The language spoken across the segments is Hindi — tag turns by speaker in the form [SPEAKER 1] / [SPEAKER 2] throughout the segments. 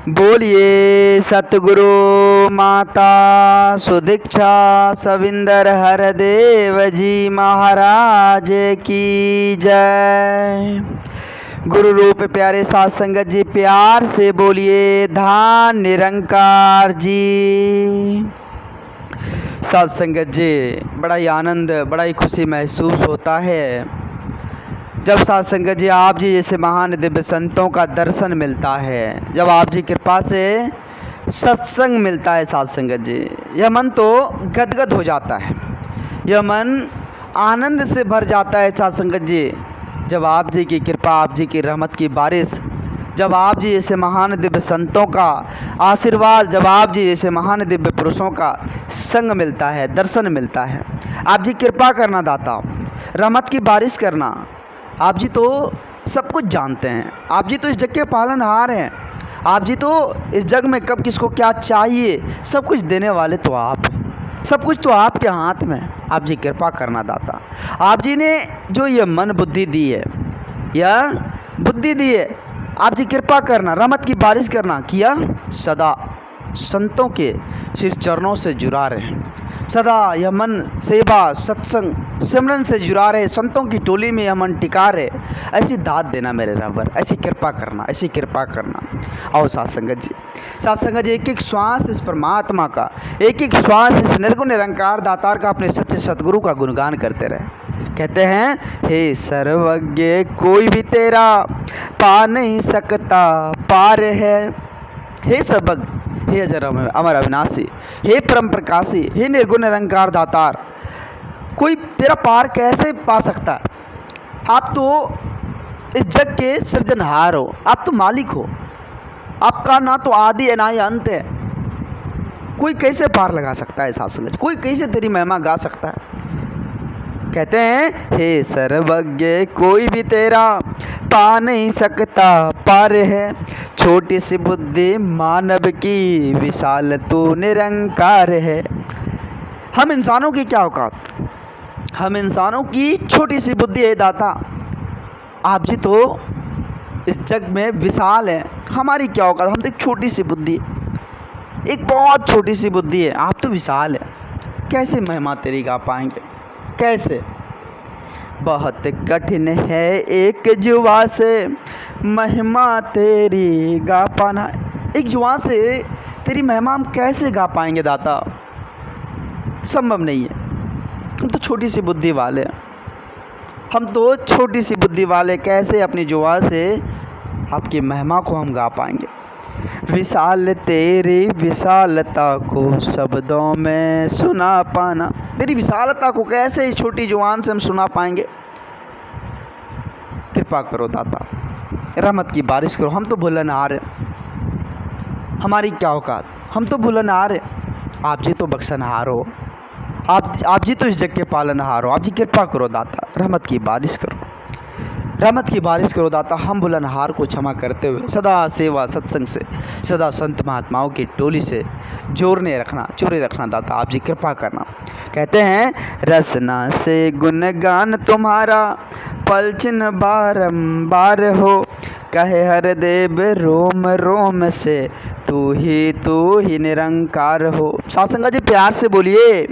[SPEAKER 1] बोलिए सतगुरु माता सुदीक्षा सविंदर हरदेव जी महाराज की जय। गुरु रूप प्यारे साध संगत जी प्यार से बोलिए धाम निरंकार जी। साध संगत जी बड़ा ही आनंद बड़ा ही खुशी महसूस होता है जब साध संगत जी आप जी जैसे महान दिव्य संतों का दर्शन मिलता है, जब आप जी कृपा से सत्संग मिलता है। साध संगत जी यह मन तो गदगद हो जाता है, यह मन आनंद से भर जाता है। साध संगत जी जब आप जी की कृपा, आप जी की रहमत की बारिश, जब आप जी जैसे महान दिव्य संतों का आशीर्वाद, जब आप जी जैसे महान दिव्य पुरुषों का संग मिलता है, दर्शन मिलता है। आप जी कृपा करना दाता, रहमत की बारिश करना। आप जी तो सब कुछ जानते हैं, आप जी तो इस जग के पालनहार हैं, आप जी तो इस जग में कब किसको क्या चाहिए सब कुछ देने वाले तो आप, सब कुछ तो आपके हाथ में। आप जी कृपा करना दाता। आप जी ने जो ये मन बुद्धि दी है, यह बुद्धि दी है, आप जी कृपा करना, रहमत की बारिश करना। किया सदा संतों के सिर चरणों से जुड़ा रहे, सदा यह मन सेवा सत्संग सिमरन से जुड़ा रहे, संतों की टोली में यह मन टिका रहे। ऐसी दात देना मेरे रबर, ऐसी कृपा करना, ऐसी कृपा करना। आओ साध संगत जी, साध संगत जी एक एक श्वास इस परमात्मा का, एक एक श्वास इस निर्गुण निरंकार दातार का, अपने सच्चे सतगुरु का गुणगान करते रहे। कहते हैं हे सर्वज्ञ कोई भी तेरा पा नहीं सकता पार है। हे सर्वज्ञ, हे अजर अमर अविनाशी, हे परम प्रकाशी, हे निर्गुण निरंकार दातार, कोई तेरा पार कैसे पा सकता है? आप तो इस जग के सृजनहार हो, आप तो मालिक हो, आपका ना तो आदि है ना ही अंत है। कोई कैसे पार लगा सकता है? साथ संगत कोई कैसे तेरी महिमा गा सकता है? कहते हैं हे सर्वज्ञ कोई भी तेरा पा नहीं सकता पार है, छोटी सी बुद्धि मानव की विशाल तू निरंकार है। हम इंसानों की क्या औकात, हम इंसानों की छोटी सी बुद्धि है दाता। आप जी तो इस जग में विशाल है, हमारी क्या औकात, हम तो एक छोटी सी बुद्धि, एक बहुत छोटी सी बुद्धि है। आप तो विशाल है, कैसे महिमा तेरी गा पाएंगे, कैसे? बहुत कठिन है एक जुआ से महिमा तेरी गा पाना। एक जुआ से तेरी महिमा हम कैसे गा पाएंगे दाता? संभव नहीं है। हम तो छोटी सी बुद्धि वाले हैं, हम तो छोटी सी बुद्धि वाले, कैसे अपनी जुआ से आपकी महिमा को हम गा पाएंगे? विशाल तेरी विशालता को शब्दों में सुना पाना, तेरी विशालता को कैसे इस छोटी जुबान से हम सुना पाएंगे? कृपा करो दाता, रहमत की बारिश करो। हम तो भूलनहार हैं, हमारी क्या औकात, हम तो भूलनहार हैं। आप जी तो बख्शनहार हो, आप जी तो इस जग के पालनहार हो। आप जी कृपा करो दाता, रहमत की बारिश करो, रहमत की बारिश करो दाता। हम भूलनहार को क्षमा करते हुए सदा सेवा सत्संग से, सदा संत महात्माओं की टोली से जोड़ने रखना दाता। आप जी कृपा करना। कहते हैं रसना से गुणगान तुम्हारा पलचिन बारंबार हो, कहे हर देव रोम रोम से तू ही निरंकार हो। साध संगत जी प्यार से बोलिए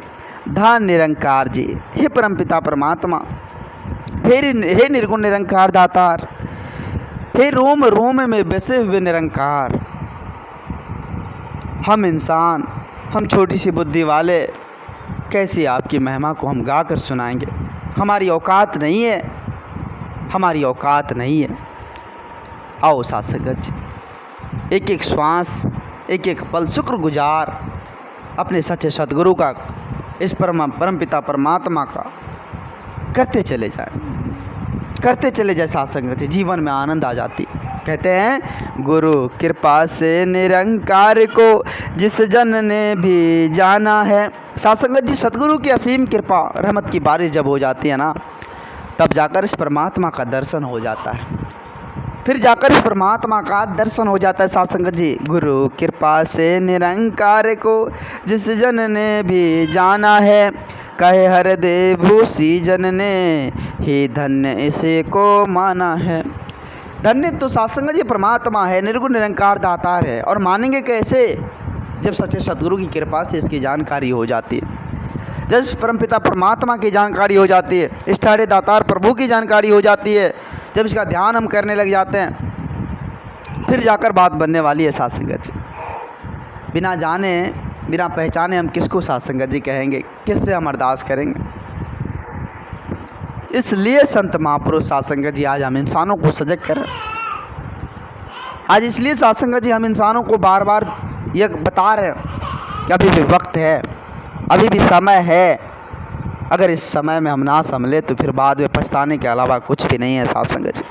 [SPEAKER 1] धाम निरंकार जी। हे परमपिता परमात्मा, हे निर्गुण निरंकार दातार, हे रोम रोम में बसे हुए निरंकार, हम इंसान, हम छोटी सी बुद्धि वाले, कैसे आपकी महिमा को हम गा कर सुनाएंगे? हमारी औकात नहीं है, हमारी औकात नहीं है। आओ साथ संगत जी, एक एक श्वास, एक एक पल शुक्रगुजार अपने सच्चे सतगुरु का, इस परम पिता परमात्मा का करते चले जाए साथ संगत जी, जीवन में आनंद आ जाती। कहते हैं गुरु कृपा से निरंकार को जिस जन ने भी जाना है। साथ संगत जी सतगुरु की असीम कृपा रहमत की बारिश जब हो जाती है ना, तब जाकर इस परमात्मा का दर्शन हो जाता है, फिर जाकर इस परमात्मा का दर्शन हो जाता है। साथ संगत जी गुरु कृपा से निरंकार को जिस जन ने भी जाना है, कहे हर देव उसी जन ने ही धन्य इसे को माना है। धन्य तो सत्संग जी परमात्मा है, निर्गुण निरंकार दातार है। और मानेंगे कैसे? जब सच्चे सतगुरु की कृपा से इसकी जानकारी हो जाती है, जब परमपिता परमात्मा की जानकारी हो जाती है, इष्टारे दातार प्रभु की जानकारी हो जाती है, जब इसका ध्यान हम करने लग जाते हैं, फिर जाकर बात बनने वाली है सत्संग जी। बिना जाने बिना पहचाने हम किसको सत्संग जी कहेंगे, किससे हम अरदास करेंगे? इसलिए संत महापुरुष सत्संग जी आज हम इंसानों को सजग करें। आज इसलिए सत्संग जी हम इंसानों को बार बार ये बता रहे हैं कि अभी भी वक्त है, अभी भी समय है। अगर इस समय में हम ना संभले तो फिर बाद में पछताने के अलावा कुछ भी नहीं है सत्संग जी,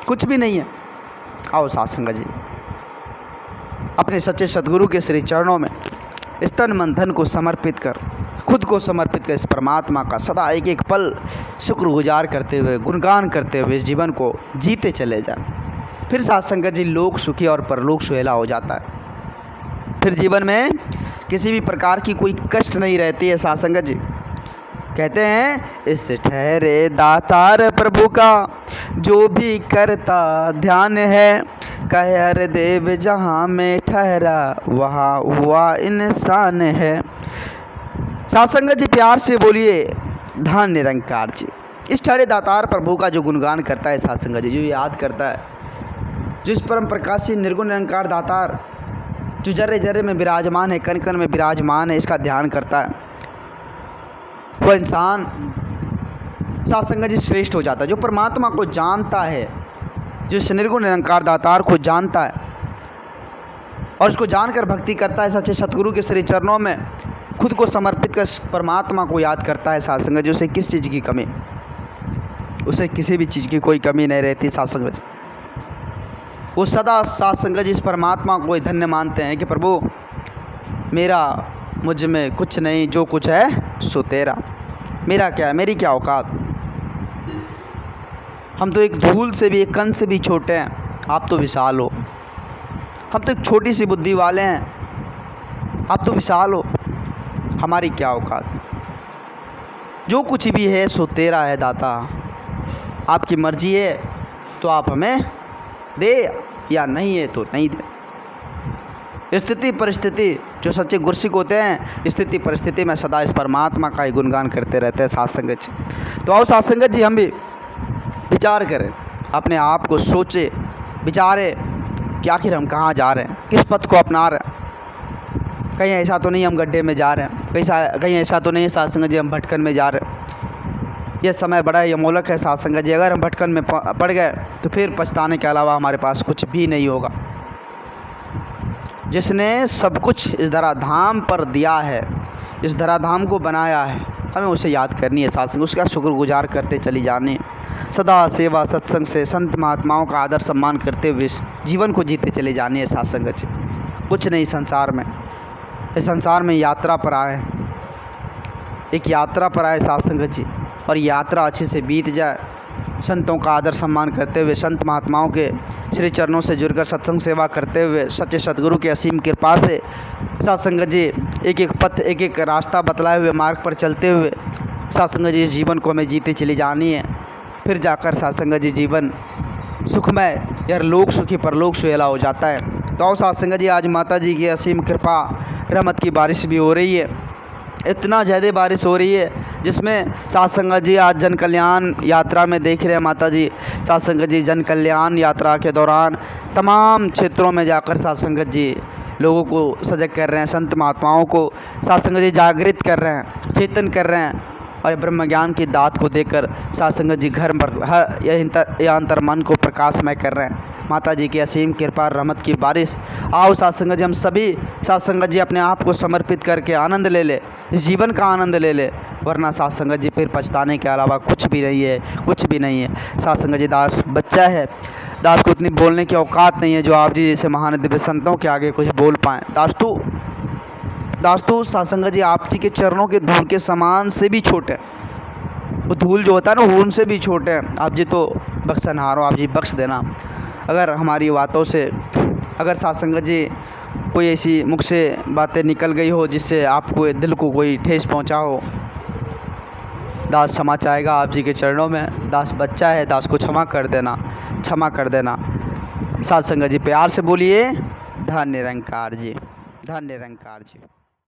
[SPEAKER 1] कुछ भी नहीं है। आओ सत्संग जी अपने सच्चे सद्गुरु के श्री चरणों में इस तन मन धन को समर्पित कर, खुद को समर्पित कर इस परमात्मा का सदा एक एक पल शुक्रगुजार करते हुए, गुणगान करते हुए इस जीवन को जीते चले जाए। फिर सत्संग जी लोक सुखी और परलोक सुहेला हो जाता है। फिर जीवन में किसी भी प्रकार की कोई कष्ट नहीं रहती है। सत्संग जी कहते हैं, इस ठहरे दातार प्रभु का जो भी करता ध्यान है, कह हर देव जहाँ में ठहरा वहाँ हुआ इंसान है। सत्संग जी प्यार से बोलिए धन निरंकार जी। इस ठहरे दातार प्रभु का जो गुणगान करता है सत्संग जी, जो याद करता है, जिस परम प्रकाशी निर्गुण निरंकार दातार जो जर्रे जर्रे में विराजमान है, कण कण में विराजमान है, इसका ध्यान करता है, वह इंसान सत्संग जी श्रेष्ठ हो जाता है। जो परमात्मा को जानता है, जो इस निर्गुण निरंकार दातार को जानता है और उसको जानकर भक्ति करता है, सच्चे सतगुरु के श्री चरणों में खुद को समर्पित कर परमात्मा को याद करता है सत्संग जी, उसे किस चीज़ की कमी, उसे किसी भी चीज़ की कोई कमी नहीं रहती सत्संग जी। वो सदा सत्संग जी इस परमात्मा को धन्य मानते हैं कि प्रभु मेरा मुझ में कुछ नहीं, जो कुछ है सो तेरा, मेरा क्या है, मेरी क्या औकात। हम तो एक धूल से भी, एक कण से भी छोटे हैं, आप तो विशाल हो। हम तो एक छोटी सी बुद्धि वाले हैं, आप तो विशाल हो, हमारी क्या औकात। जो कुछ भी है सो तेरा है दाता, आपकी मर्जी है तो आप हमें दे, या नहीं है तो नहीं दे। स्थिति परिस्थिति जो सच्चे गुरसिक होते हैं, स्थिति परिस्थिति में सदा इस परमात्मा का ही गुणगान करते रहते हैं सत्संग जी। तो आओ सत्संग जी हम भी विचार करें, अपने आप को सोचे, विचारे कि आखिर हम कहाँ जा रहे हैं, किस पथ को अपना रहे हैं। कहीं ऐसा तो नहीं हम गड्ढे में जा रहे हैं, कहीं ऐसा तो नहीं सत्संग जी हम भटकन में जा रहे हैं। यह समय बड़ा ही अमोलक है सत्संग जी, अगर हम भटकन में पड़ गए तो फिर पछताने के अलावा हमारे पास कुछ भी नहीं होगा। जिसने सब कुछ इस धराधाम पर दिया है, इस धराधाम को बनाया है, हमें उसे याद करनी है सत्संग, उसका शुक्रगुजार करते चली जानी है। सदा सेवा सत्संग से संत महात्माओं का आदर सम्मान करते हुए जीवन को जीते चले जानी है सत्संग जी। कुछ नहीं संसार में, इस संसार में यात्रा पर आए, एक यात्रा पर आए सत्संग जी, और यात्रा अच्छे से बीत जाए, संतों का आदर सम्मान करते हुए, संत महात्माओं के श्री चरणों से जुड़कर सत्संग सेवा करते हुए, सच्चे सद्गुरु के असीम कृपा से सत्संग जी एक एक पथ, एक एक रास्ता बतलाए हुए मार्ग पर चलते हुए सत्संग जी जीवन को हमें जीते चली जानी है। फिर जाकर सत्संग जी जीवन सुखमय या लोक सुखी परलोक सुहेला हो जाता है। तो आओ सत्संग जी आज माता जी की असीम कृपा रहमत की बारिश भी हो रही है, इतना ज़्यादा बारिश हो रही है जिसमें सत्संग जी आज जन कल्याण यात्रा में देख रहे हैं माता जी, सत्संग जी जन कल्याण यात्रा के दौरान तमाम क्षेत्रों में जाकर सत्संग जी लोगों को सजग कर रहे हैं, संत महात्माओं को सत्संग जी जागृत कर रहे हैं, चेतन कर रहे हैं, और ब्रह्म ज्ञान की दात को देकर सत्संग जी घर पर हर यह अंतर मन को प्रकाशमय कर रहे हैं। माता जी की असीम कृपा रहमत की बारिश। आओ सत्संग जी हम सभी सत्संग जी अपने आप को समर्पित करके आनंद ले ले, इस जीवन का आनंद ले ले, वरना सत्संग जी फिर पछताने के अलावा कुछ भी नहीं है, कुछ भी नहीं है। सत्संग जी दास बच्चा है, दास को इतनी बोलने की औकात नहीं है जो आप जी जैसे महान दिव्य संतों के आगे कुछ बोल पाएँ। दास तो सत्संग जी आप जी के चरणों के धूल के समान से भी छोटे, वो धूल जो होता है ना उनसे भी छोटे हैं। आप जी तो बख्शनहार हो, आप जी बख्श देना। अगर हमारी बातों से, अगर सत्संग जी कोई ऐसी मुख से बातें निकल गई हो जिससे आपको दिल को कोई ठेस पहुंचा हो, दास क्षमा चाहेगा आप जी के चरणों में। दास बच्चा है, दास को क्षमा कर देना, क्षमा कर देना। साथ संगत जी प्यार से बोलिए धन निरंकार जी, धन निरंकार जी।